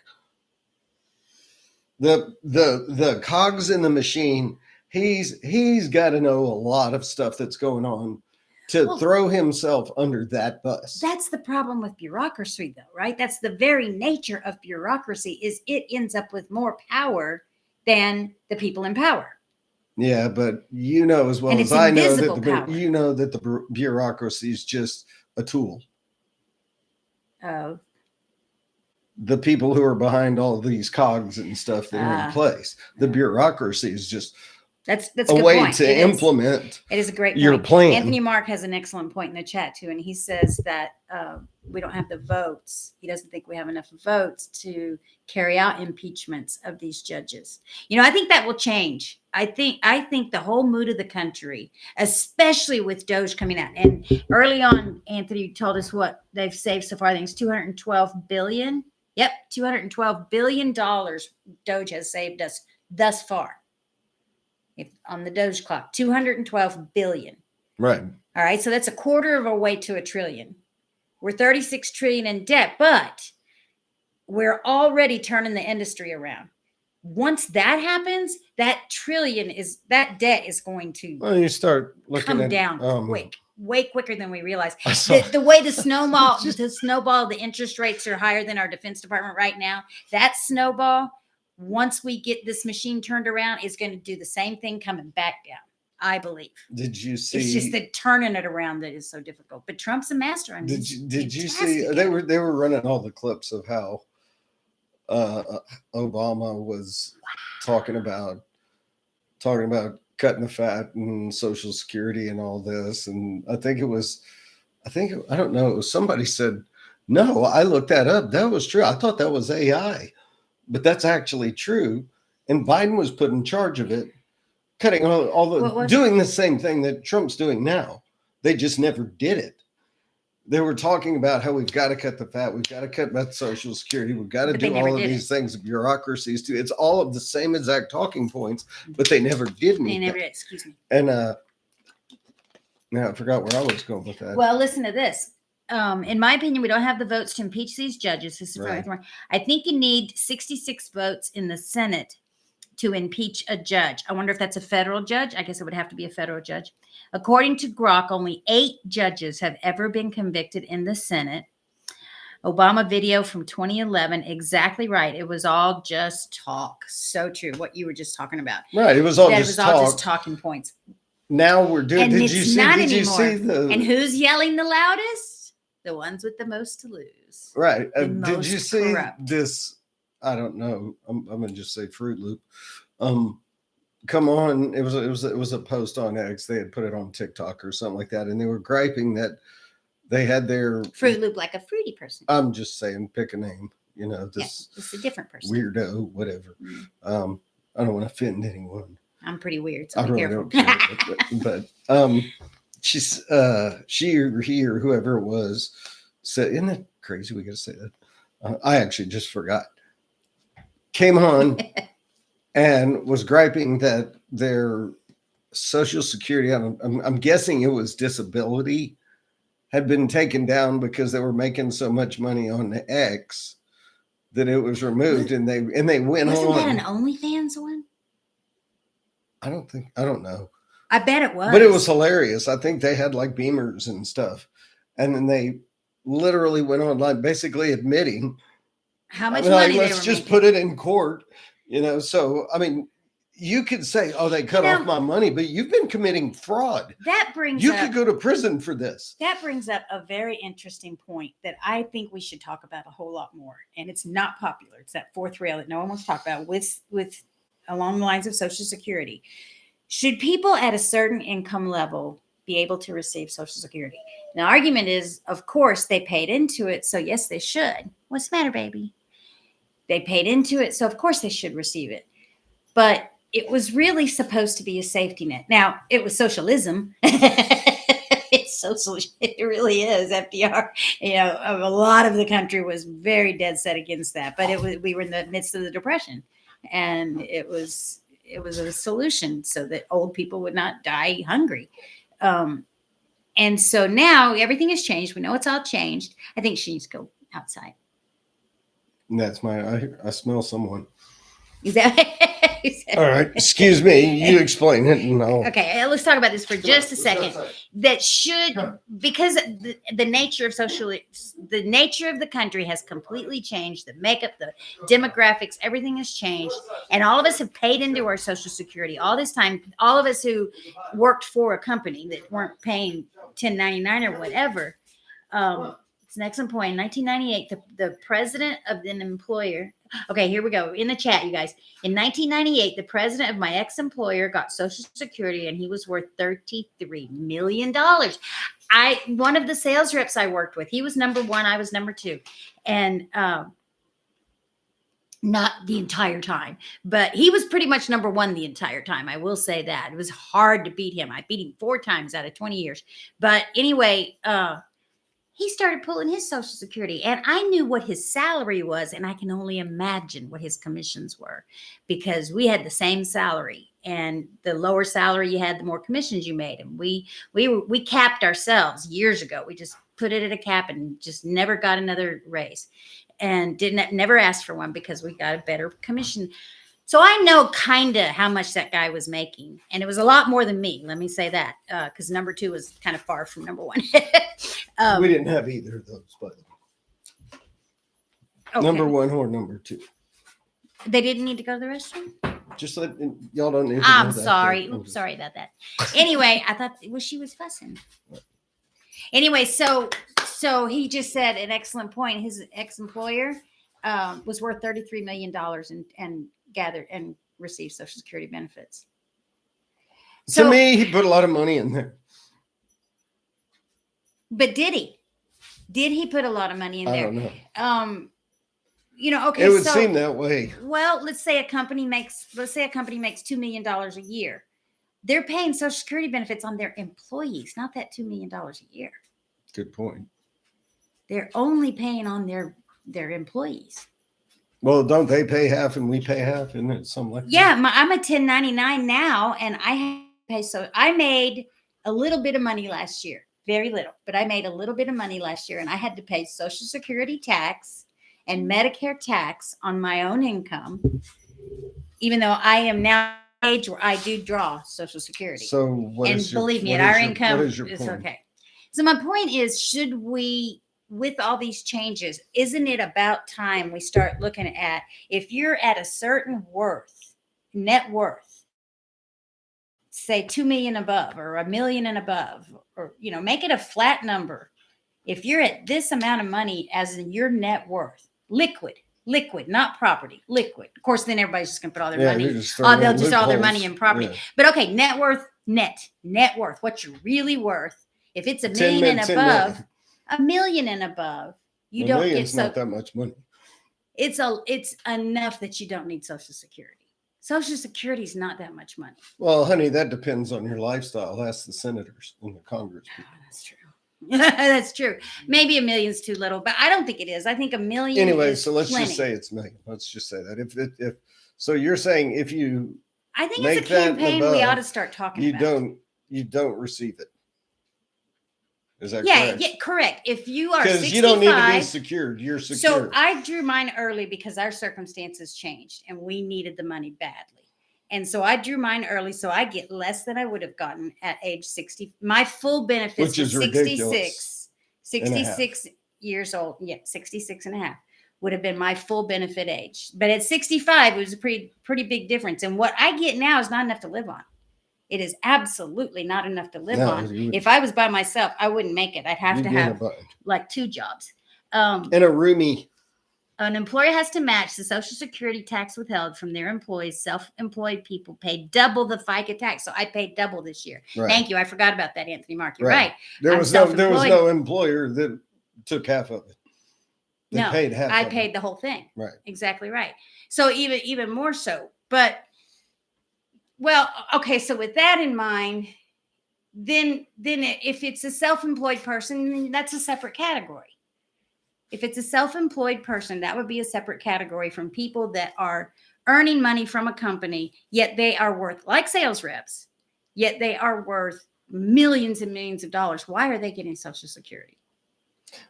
The cogs in the machine, he's got to know a lot of stuff that's going on to throw himself under that bus. That's the problem with bureaucracy, though, right? That's the very nature of bureaucracy, is it ends up with more power than the people in power. Yeah, but as well as I know that the bureaucracy is just a tool. Oh. The people who are behind all of these cogs and stuff that are in place. The bureaucracy is just that's a way to implement. It is a great your point. plan. Anthony Mark has an excellent point in the chat too, and he says that we don't have the votes. He doesn't think we have enough votes to carry out impeachments of these judges. I think that will change. I think the whole mood of the country, especially with Doge coming out, and early on, Anthony told us what they've saved so far. I think it's $212 billion. Yep, $212 billion Doge has saved us thus far. If on the Doge clock, 212 billion. Right. All right. So that's a quarter of a way to a trillion. We're 36 trillion in debt, but we're already turning the industry around. Once that happens, that debt is going to Well, you start looking come at down quick, way quicker than we realize. I saw, The way the snowball, the interest rates are higher than our Defense Department right now. That snowball, once we get this machine turned around, is going to do the same thing coming back down. I believe. did you see? It's just that turning it around that is so difficult. But Trump's a master. I mean, did you see? They were running all the clips of how Obama was talking about cutting the fat and Social Security and all this, and I don't know. It was somebody said, no, I looked that up. That was true. I thought that was AI, but that's actually true. And Biden was put in charge of it, cutting doing the same thing that Trump's doing now. They just never did it. They were talking about how we've got to cut the fat, we've got to cut back Social Security, we've got to do all of these things, bureaucracies too. It's all of the same exact talking points, but they never did anything. They never did. Excuse me. And now I forgot where I was going with that. Well, listen to this. In my opinion, we don't have the votes to impeach these judges. This is right. I think you need 66 votes in the Senate to impeach a judge. I wonder if that's a federal judge. I guess it would have to be a federal judge. According to Grok, only 8 judges have ever been convicted in the Senate. Obama video from 2011, exactly right. It was all just talk. So true. What you were just talking about. Right. It was all all just talking points. Now we're doing. And did you see the? And who's yelling the loudest? The ones with the most to lose. Right. Did you see this? I don't know. I'm gonna just say Fruit Loop. Come on. It was a post on X. They had put it on TikTok or something like that, and they were griping that they had their Fruit Loop, like a fruity person. I'm just saying, pick a name. This it's a different person. Weirdo, whatever. I don't want to offend anyone. I'm pretty weird, so I be really careful. don't care, but she or he or whoever it was said, "Isn't that crazy? We got to say that." I actually just forgot. Came on and was griping that their Social Security, I'm guessing it was disability, had been taken down because they were making so much money on the X that it was removed, and they went Wasn't on. that an OnlyFans one? I don't know. I bet it was. But it was hilarious. I think they had like Beamers and stuff. And then they literally went on like basically admitting how much money they let's just put it in court. So I mean, you could say, oh, they cut off my money, but you've been committing fraud. You could go to prison for this. That brings up a very interesting point that I think we should talk about a whole lot more. And it's not popular. It's that fourth rail that no one wants to talk about with along the lines of Social Security. Should people at a certain income level be able to receive Social Security? The argument is, of course, they paid into it, so yes, they should. What's the matter, baby? They paid into it, so of course they should receive it. But it was really supposed to be a safety net. Now, it was socialism. It's social. It really is. FDR, a lot of the country was very dead set against that. But we were in the midst of the Depression. And it was a solution so that old people would not die hungry. And so now everything has changed. We know it's all changed. I think she needs to go outside. That's I smell someone. Is that all right? Excuse me. You explain it. Okay, let's talk about this for just a second. That should, because the nature of the nature of the country has completely changed. The makeup, the demographics, everything has changed, and all of us have paid into our Social Security all this time. All of us who worked for a company that weren't paying 1099 or whatever. It's an excellent point. In 1998, the president of an employer. Okay, here we go. In the chat, you guys. In 1998, the president of my ex-employer got Social Security, and he was worth $33 million. One of the sales reps I worked with, he was number 1, I was number 2. And not the entire time, but he was pretty much number 1 the entire time. I will say that. It was hard to beat him. I beat him 4 times out of 20 years. But anyway, he started pulling his Social Security, and I knew what his salary was, and I can only imagine what his commissions were because we had the same salary. and the lower salary you had, the more commissions you made. And we capped ourselves years ago. We just put it at a cap and just never got another raise, and never asked for one because we got a better commission. So I know kind of how much that guy was making, and it was a lot more than me. Let me say that, because number two was kind of far from number one. We didn't have either of those, but Okay. number one or number two. They didn't need to go to the restroom? Just let y'all don't need to I'm know that, sorry. but I'm Oops, just- sorry about that. Anyway, I thought she was fussing. Anyway, so he just said an excellent point. His ex-employer was worth $33 million and gathered and received Social Security benefits. To me, he put a lot of money in there. But did he? Did he put a lot of money in there? I don't know. Okay. It would seem that way. Well, let's say a company makes $2 million a year. They're paying Social Security benefits on their employees, not that $2 million a year. Good point. They're only paying on their employees. Well, don't they pay half and we pay half? Isn't it something like Yeah, that? I'm a 1099 now, and I pay. So I made a little bit of money last year, very little, but I made a little bit of money last year, and I had to pay Social Security tax and Medicare tax on my own income, even though I am now at an age where I do draw Social Security. So what and is your, believe me, what at is our your- income what is your is point? okay. So my point is, should we, with all these changes, isn't it about time we start looking at, if you're at a certain net worth, say 2 million above or $1 million and above, or make it a flat number. If you're at this amount of money as in your net worth, liquid, not property, liquid. Of course, then everybody's just gonna put all their money. They'll just all their money in property. Yeah. But okay, net worth, what you're really worth. If it's $1 million and above, $1 million and above, you don't get not that much money. It's enough that you don't need Social Security. Social Security is not that much money. Well, honey, that depends on your lifestyle. Ask the senators and the Congress people. Oh, that's true. That's true. Maybe $1 million's too little, but I don't think it is. I think $1 million. Anyway, is so let's plenty. just say it's million. Let's just say that if so, you're saying if you, I think make it's a campaign above, we ought to start talking about. You don't receive it. Is that correct? correct? Yeah, correct. If you are 65, because you don't need to be secured. You're secure. So I drew mine early because our circumstances changed and we needed the money badly. And so I drew mine early, so I get less than I would have gotten at age 60. My full benefits Which is was ridiculous. 66 years old. Yeah, 66 and a half would have been my full benefit age. But at 65, it was a pretty big difference. And what I get now is not enough to live on. It is absolutely not enough to live on. If I was by myself, I wouldn't make it. I'd have to have like 2 jobs. And a roomie. An employer has to match the Social Security tax withheld from their employees. Self-employed people pay double the FICA tax. So I paid double this year. Right. Thank you. I forgot about that, Anthony Mark. You're right. There was no employer that took half of it. They paid half. I paid the whole thing. Right. Exactly right. So even more so. But well, okay. So with that in mind, then if it's a self-employed person, that's a separate category. If it's a self-employed person, that would be a separate category from people that are earning money from a company, yet they are worth, like sales reps, yet they are worth millions and millions of dollars. Why are they getting Social Security?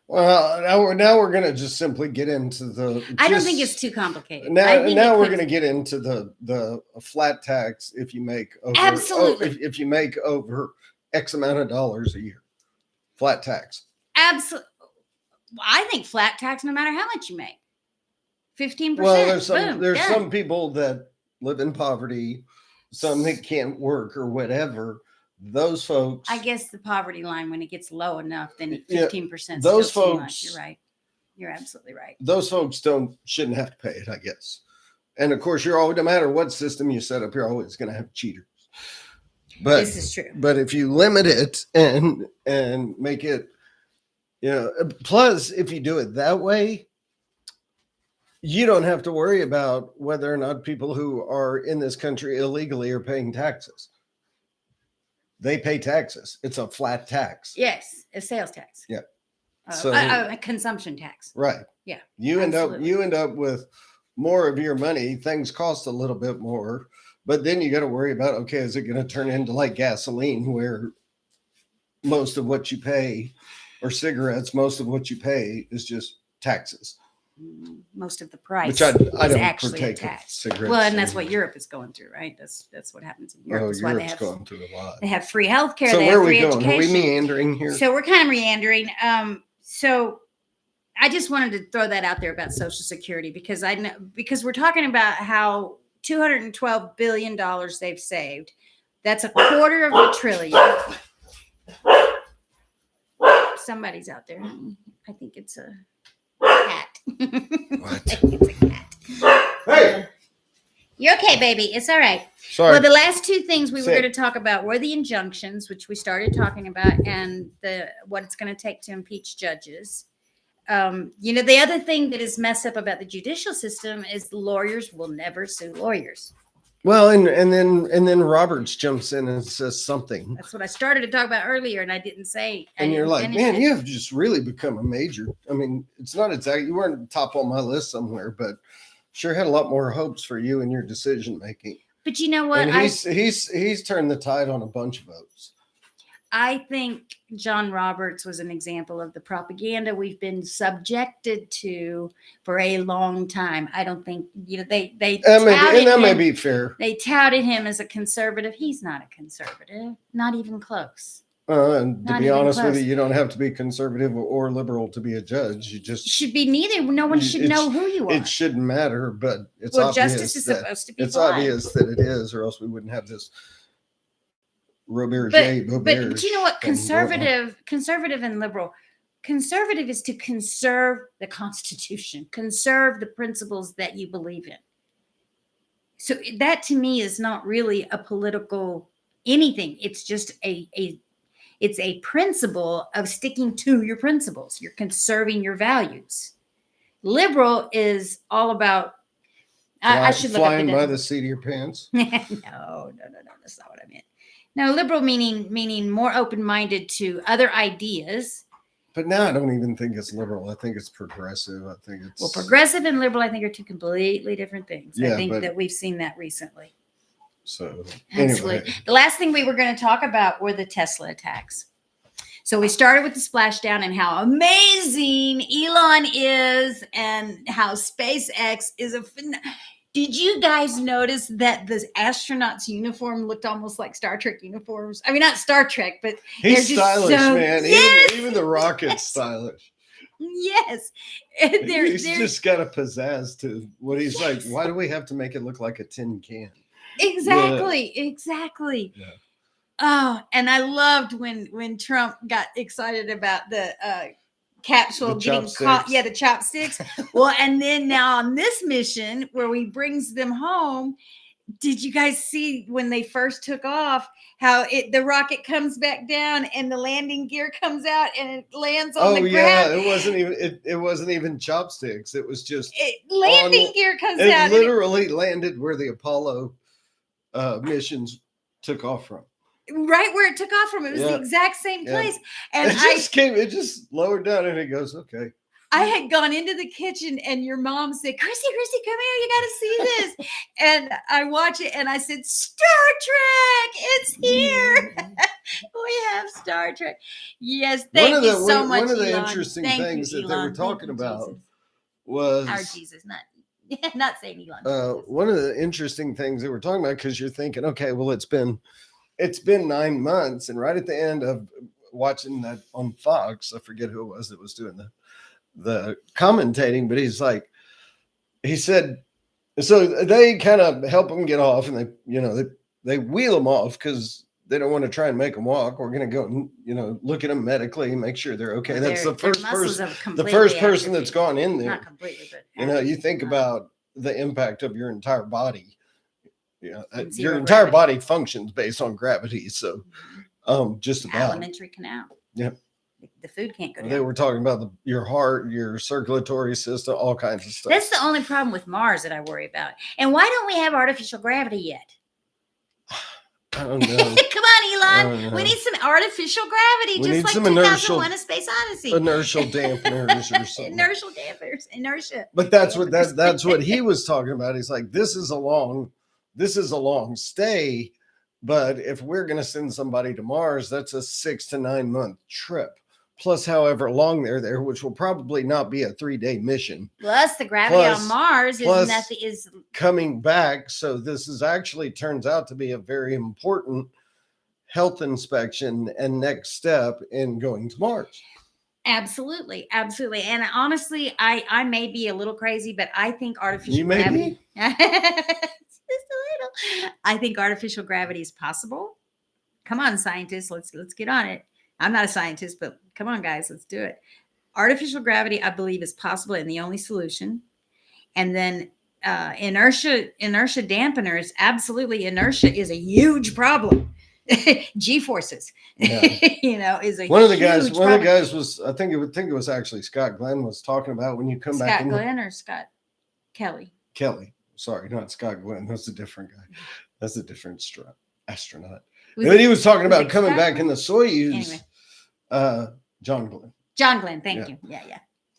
Well, now we're going to just simply get into the. I don't think it's too complicated. Now we're going to get into the flat tax if you make over. Absolutely. If you make over X amount of dollars a year, flat tax. Absolutely. I think flat tax, no matter how much you make, 15%. Well, there's some people that live in poverty, some that can't work or whatever. Those folks, I guess the poverty line, when it gets low enough, then 15%. Those folks, you're right. You're absolutely right. Those folks shouldn't have to pay it, I guess. And of course, no matter what system you set up, you're always going to have cheaters. But this is true. But if you limit it and make it. Plus, if you do it that way, you don't have to worry about whether or not people who are in this country illegally are paying taxes. They pay taxes. It's a flat tax. Yes, a sales tax. Yeah. A consumption tax. Right. Yeah. You end up with more of your money. Things cost a little bit more, But then you got to worry about, okay, is it going to turn into like gasoline where most of what you pay, or cigarettes, most of what you pay is just taxes? Most of the price Which I is don't actually partake in taxed. cigarettes. Well, and that's what Europe is going through, right? That's what happens in Europe. Oh, That's why Europe's going through a lot. they have free healthcare. So they where have are we free going? Are we education. meandering here? So we're kind of meandering. So I just wanted to throw that out there about Social Security because I know, because we're talking about how $212 billion they've saved. That's $250 billion. Somebody's out there. I think it's a cat. What? I think it's a cat. Hey! You're okay, baby. It's all right. Sorry. Well, the last two things we were Sit. going to talk about were the injunctions, which we started talking about, and what it's going to take to impeach judges. The other thing that is messed up about the judicial system is lawyers will never sue lawyers. Well, and then Roberts jumps in and says something. That's what I started to talk about earlier, and I didn't say. And you're like, man, you have just really become a major. I mean, it's not exactly, you weren't top on my list somewhere, but sure had a lot more hopes for you and your decision making. But you know what? And he's turned the tide on a bunch of votes. I think John Roberts was an example of the propaganda we've been subjected to for a long time. I don't think, they that may be fair. They touted him as a conservative. He's not a conservative, not even close. And to be honest with you, you don't have to be conservative or liberal to be a judge. You just should be neither. No one should know who you are. It shouldn't matter, but it's obvious justice is supposed to be it's blind. obvious that it is, or else we wouldn't have this Robert but you know what? Conservative and liberal. Conservative is to conserve the Constitution, conserve the principles that you believe in. So that to me is not really a political anything. It's just it's a principle of sticking to your principles. You're conserving your values. Liberal is all about. I should look flying up by the seat of your pants. No, that's not what I meant. No, liberal meaning more open-minded to other ideas. But now I don't even think it's liberal. I think it's progressive. I think it's progressive and liberal. I think are two completely different things. Yeah, I think that we've seen that recently. So anyway, the last thing we were going to talk about were the Tesla attacks. So we started with the splashdown and how amazing Elon is, and how SpaceX is Did you guys notice that the astronauts' uniform looked almost like Star Trek uniforms? I mean, not Star Trek, but he's stylish, man. Yes, even the rocket's stylish. Yes. He's just got a pizzazz to what he's like. Why do we have to make it look like a tin can? Exactly. Yeah. Oh, and I loved when Trump got excited about the capsule getting caught. Yeah, the chopsticks. Well, and then now on this mission where he brings them home, did you guys see when they first took off how the rocket comes back down and the landing gear comes out and it lands on the ground? Yeah, it wasn't even chopsticks. It was just landing gear comes out. It literally landed where the Apollo missions took off from. Right where it took off from. It was the exact same place. And it just lowered down and it goes, okay. I had gone into the kitchen and your mom said, Chrissy, come here. You got to see this. And I watch it and I said, Star Trek, it's here. We have Star Trek. Yes. Thank you so much. One of the interesting things that they were talking about was our Jesus, not saying Elon. One of the interesting things they were talking about, because you're thinking, okay, well, it's been 9 months, and right at the end of watching that on Fox, I forget who it was that was doing the commentating, but he said, so they kind of help them get off, and they wheel them off because they don't want to try and make them walk. We're going to go, look at them medically and make sure they're okay. That's the first person that's gone in there. Not completely, but you think about the impact of your entire body. Yeah, your entire body functions based on gravity. So, just about alimentary canal. Yeah, the food can't go down. They were talking about your heart, your circulatory system, all kinds of stuff. That's the only problem with Mars that I worry about. And why don't we have artificial gravity yet? I don't know. Come on, Elon. We need some artificial gravity, just like 2001: A Space Odyssey. Inertial dampeners or something. Inertia. But that's what he was talking about. He's like, this is along this is a long stay, but if we're going to send somebody to Mars, that's a 6 to 9 month trip. Plus, however long they're there, which will probably not be a 3-day mission. Plus, the gravity on Mars is coming back. So this is actually turns out to be a very important health inspection and next step in going to Mars. Absolutely. And honestly, I may be a little crazy, but I think artificial you may gravity. Just a little. I think artificial gravity is possible. Come on, scientists, let's get on it. I'm not a scientist, but come on, guys, let's do it. Artificial gravity, I believe, is possible and the only solution. And then inertia dampeners, absolutely. Inertia is a huge problem. G-forces, yeah. Is a one of the guys was, I think it was actually Scott Glenn was talking about when you come back. Scott Glenn or Scott Kelly? Sorry, not Scott Glenn. That's a different guy. That's a different astronaut. He was talking about coming back in the Soyuz. Anyway. John Glenn. Thank you. Yeah.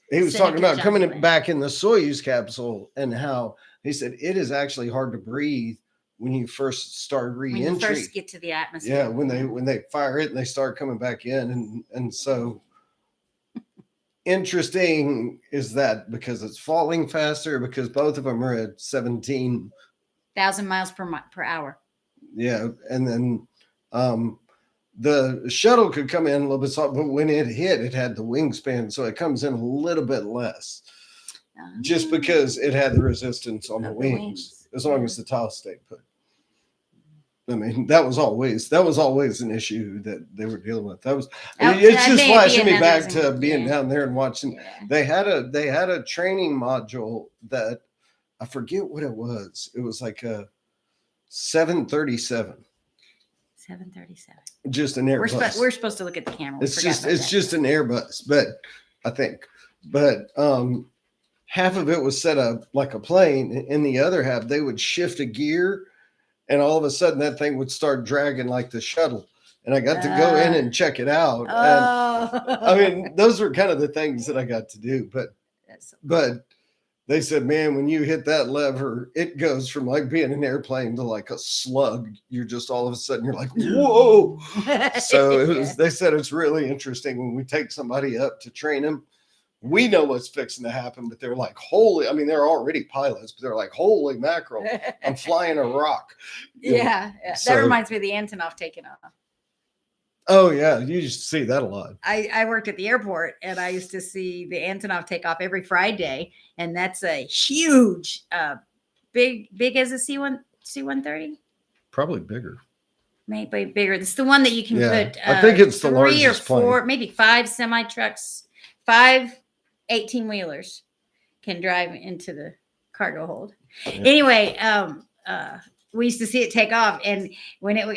He was talking about coming back in the Soyuz capsule and how he said it is actually hard to breathe when you first start re-entry. When you first get to the atmosphere. Yeah, when they fire it and they start coming back in. And so interesting is that because it's falling faster, because both of them are at 17,000 miles per hour. Yeah. And then the shuttle could come in a little bit soft, but when it hit, it had the wingspan. So it comes in a little bit less just because it had the resistance on the wings, as long as the tile stayed put. I mean, that was always an issue that they were dealing with. It's just flashing me back to being down there and watching. Yeah. They had a training module that I forget what it was. It was like a 737. 737. Just an Airbus. We're supposed to look at the camera. It's just an Airbus, but I think, half of it was set up like a plane, and the other half they would shift a gear, and all of a sudden that thing would start dragging like the shuttle. And I got to go in and check it out. And, I mean, those were kind of the things that I got to do, but they said, man, when you hit that lever, it goes from like being an airplane to like a slug. You're just all of a sudden, you're like, whoa. So they said it's really interesting when we take somebody up to train them. We know what's fixing to happen, but they're like, they're already pilots, but they're like, holy mackerel, I'm flying a rock. Yeah. So, that reminds me of the Antonov taking off. Oh, yeah. You used to see that a lot. I worked at the airport, and I used to see the Antonov take off every Friday. And that's a huge, big as a C-130? Probably bigger. Maybe bigger. It's the one that you can put I think it's the 3 largest or 4, plane. maybe 5 semi-trucks, 5 18-wheelers can drive into the cargo hold. Yeah. Anyway, we used to see it take off, and when it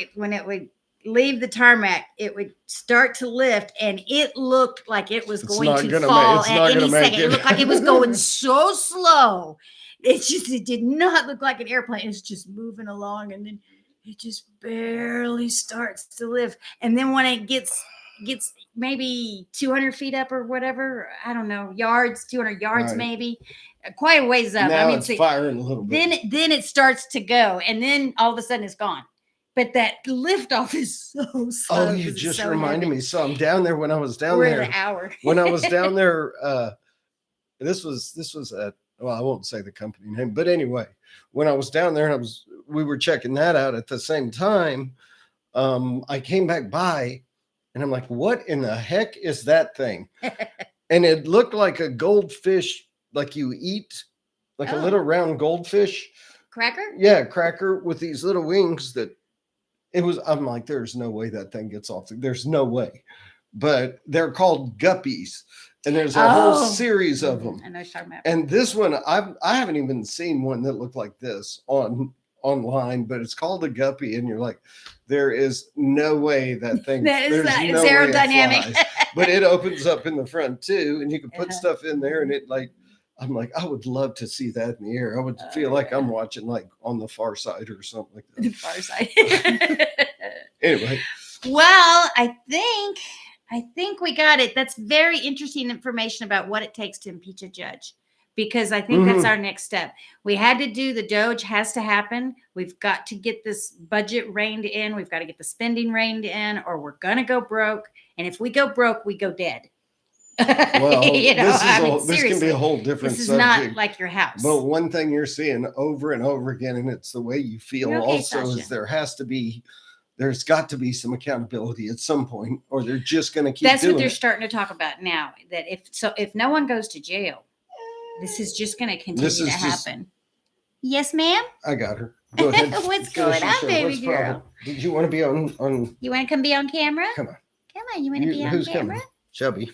would leave the tarmac, it would start to lift, and it looked like it was going to fall at any second. It looked like it was going so slow. It did not look like an airplane. It's just moving along, and then it just barely starts to lift. And then when it gets maybe 200 feet up or whatever, I don't know, 200 yards, right. Maybe quite a ways up. Now it's firing a little bit. Then it starts to go, and then all of a sudden it's gone. But that liftoff is so slow. Oh, you just reminded me. So I'm down there when I was down We're there. An hour. When I was down there, this was at, well, I won't say the company name, but anyway, when I was down there and we were checking that out at the same time, I came back by and I'm like, what in the heck is that thing? And it looked like a goldfish, like you eat, like a little round goldfish. Cracker? Yeah, cracker with these little wings that I'm like, there's no way that thing gets off. There's no way. But they're called guppies. And there's a whole series of them. I know what you're talking about. And this one, I haven't even seen one that looked like this online, but it's called a guppy. And you're like, there is no way that thing. It's aerodynamic. But it opens up in the front too. And you can put stuff in there, and I'm like, I would love to see that in the air. I would feel like I'm watching like On the Far Side or something like that. The Far Side. Anyway. Well, I think we got it. That's very interesting information about what it takes to impeach a judge. because I think that's Mhm. our next step. We had to do the Doge has to happen. We've got to get this budget reined in. We've got to get the spending reined in, or we're going to go broke. And if we go broke, we go dead. Well, this can be seriously, a whole different this is subject. not like your house. But one thing you're seeing over and over again, and it's the way you feel You're okay, also, Sasha. is there's got to be some accountability at some point, or they're just going to keep That's doing what they're it. starting to talk about now. That if no one goes to jail, this is just going to continue to happen. Yes, ma'am. I got her. Go ahead. What's Finish going your on, show. baby What's the girl? problem? Did you want to be on? You want to come be on camera? Come on. Come on. You want to be on Who's camera? coming? Shelby.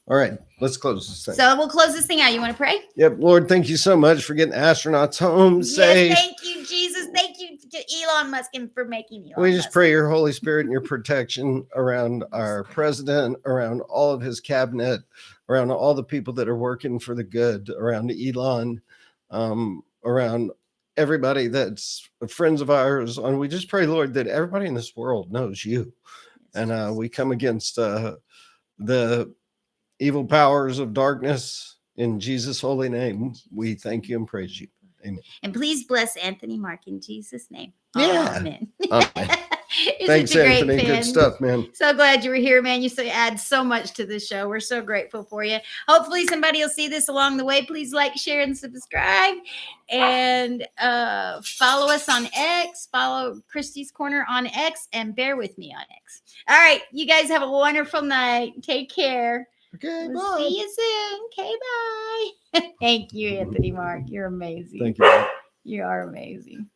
All right, let's close this thing. So we'll close this thing out. You want to pray? Yep, Lord, thank you so much for getting astronauts home safe. Yes, thank you, Jesus. Thank you to Elon Musk for making Elon We just Musk. pray your Holy Spirit and your protection around our president, around all of his cabinet, around all the people that are working for the good, around Elon, around everybody that's friends of ours. And we just pray, Lord, that everybody in this world knows you. And we come against the evil powers of darkness in Jesus' holy name. We thank you and praise you. Amen. And please bless Anthony Mark in Jesus' name. Yeah. Amen. Thanks, Anthony. Good stuff, man. So glad you were here, man. You add so much to the show. We're so grateful for you. Hopefully somebody will see this along the way. Please like, share, and subscribe. And follow us on X. Follow Christy's Corner on X. And bear with me on X. All right. You guys have a wonderful night. Take care. Okay, We'll bye. see you soon. Okay, bye. Thank you, Anthony Mark. You're amazing. Thank you. You are amazing.